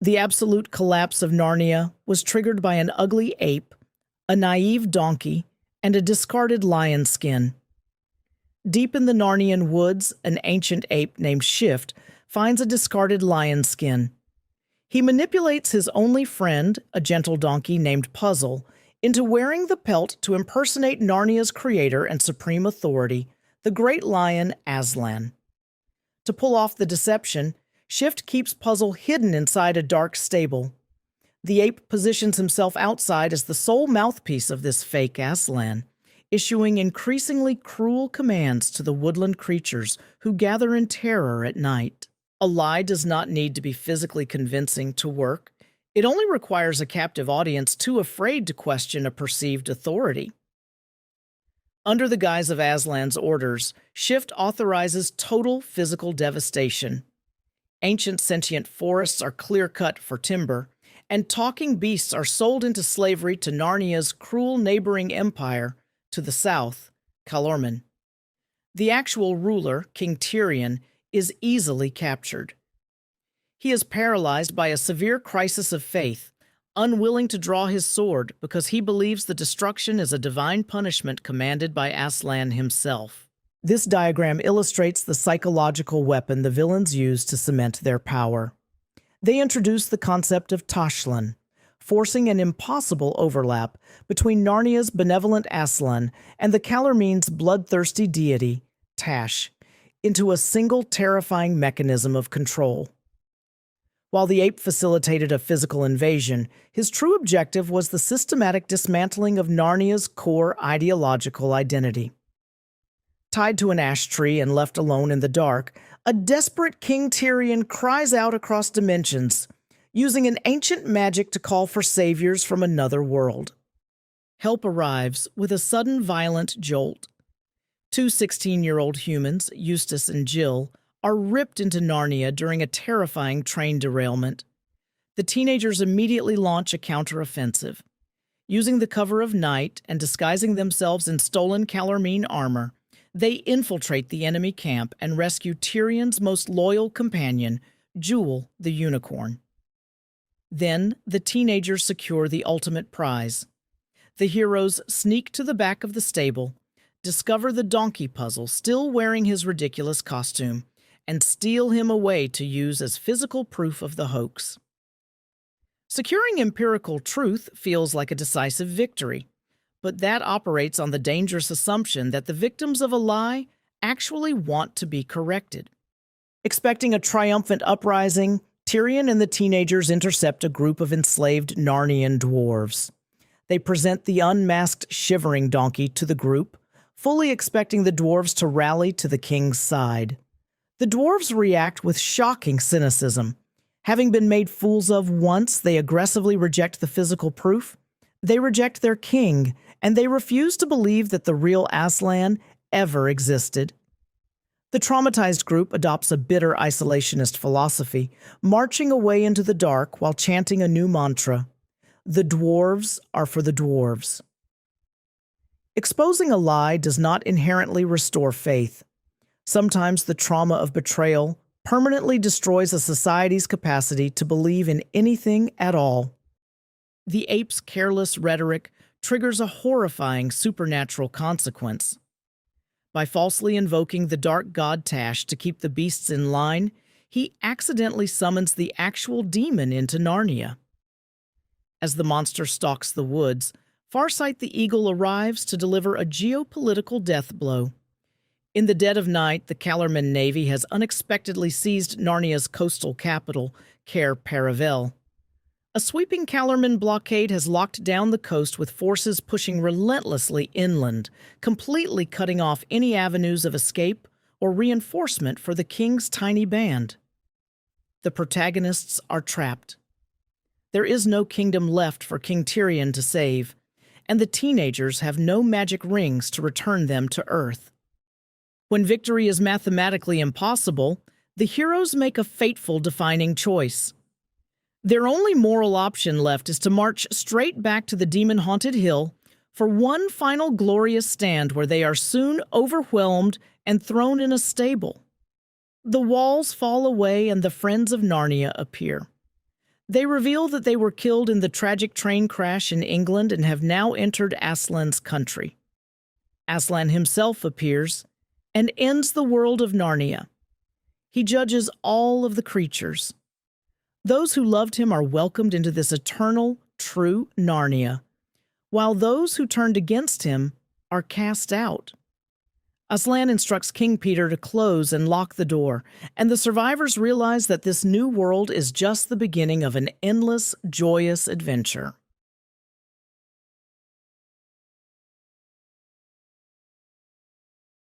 The absolute collapse of Narnia was triggered by an ugly ape, a naive donkey, and a discarded lion skin. Deep in the Narnian woods, an ancient ape named Shift finds a discarded lion skin. He manipulates his only friend, a gentle donkey named Puzzle, into wearing the pelt to impersonate Narnia's creator and supreme authority, the great lion Aslan. To pull off the deception, Shift keeps Puzzle hidden inside a dark stable. The ape positions himself outside as the sole mouthpiece of this fake Aslan, issuing increasingly cruel commands to the woodland creatures who gather in terror at night. A lie does not need to be physically convincing to work. It only requires a captive audience too afraid to question a perceived authority. Under the guise of Aslan's orders, Shift authorizes total physical devastation. Ancient sentient forests are clear-cut for timber, and talking beasts are sold into slavery to Narnia's cruel neighboring empire to the south, Calormen. The actual ruler, King Tyrion, is easily captured. He is paralyzed by a severe crisis of faith, unwilling to draw his sword because he believes the destruction is a divine punishment commanded by Aslan himself. This diagram illustrates the psychological weapon the villains use to cement their power. They introduce the concept of Tashlin, forcing an impossible overlap between Narnia's benevolent Aslan and the Calormen's bloodthirsty deity, Tash, into a single terrifying mechanism of control. While the ape facilitated a physical invasion, his true objective was the systematic dismantling of Narnia's core ideological identity. Tied to an ash tree and left alone in the dark, a desperate King Tyrion cries out across dimensions, using an ancient magic to call for saviors from another world. Help arrives with a sudden violent jolt. Two 16-year-old humans, Eustace and Jill, are ripped into Narnia during a terrifying train derailment. The teenagers immediately launch a counteroffensive. Using the cover of night and disguising themselves in stolen Calormen armor, they infiltrate the enemy camp and rescue Tyrion's most loyal companion, Jewel the unicorn. Then, the teenagers secure the ultimate prize. The heroes sneak to the back of the stable, discover the donkey Puzzle still wearing his ridiculous costume, and steal him away to use as physical proof of the hoax. Securing empirical truth feels like a decisive victory, but that operates on the dangerous assumption that the victims of a lie actually want to be corrected. Expecting a triumphant uprising, Tyrion and the teenagers intercept a group of enslaved Narnian dwarves. They present the unmasked shivering donkey to the group, fully expecting the dwarves to rally to the king's side. The dwarves react with shocking cynicism. Having been made fools of once, they aggressively reject the physical proof. They reject their king, and they refuse to believe that the real Aslan ever existed. The traumatized group adopts a bitter isolationist philosophy, marching away into the dark while chanting a new mantra: "The dwarves are for the dwarves." Exposing a lie does not inherently restore faith. Sometimes the trauma of betrayal permanently destroys a society's capacity to believe in anything at all. The ape's careless rhetoric triggers a horrifying supernatural consequence. By falsely invoking the dark god Tash to keep the beasts in line, he accidentally summons the actual demon into Narnia. As the monster stalks the woods, Farsight the eagle arrives to deliver a geopolitical death blow. In the dead of night, the Calormen navy has unexpectedly seized Narnia's coastal capital, Cair Paravel. A sweeping Calormen blockade has locked down the coast with forces pushing relentlessly inland, completely cutting off any avenues of escape or reinforcement for the king's tiny band. The protagonists are trapped. There is no kingdom left for King Tyrion to save, and the teenagers have no magic rings to return them to Earth. When victory is mathematically impossible, the heroes make a fateful defining choice. Their only moral option left is to march straight back to the demon-haunted hill for one final glorious stand where they are soon overwhelmed and thrown in a stable. The walls fall away and the friends of Narnia appear. They reveal that they were killed in the tragic train crash in England and have now entered Aslan's country. Aslan himself appears and ends the world of Narnia. He judges all of the creatures. Those who loved him are welcomed into this eternal, true Narnia, while those who turned against him are cast out. Aslan instructs King Peter to close and lock the door, and the survivors realize that this new world is just the beginning of an endless, joyous adventure.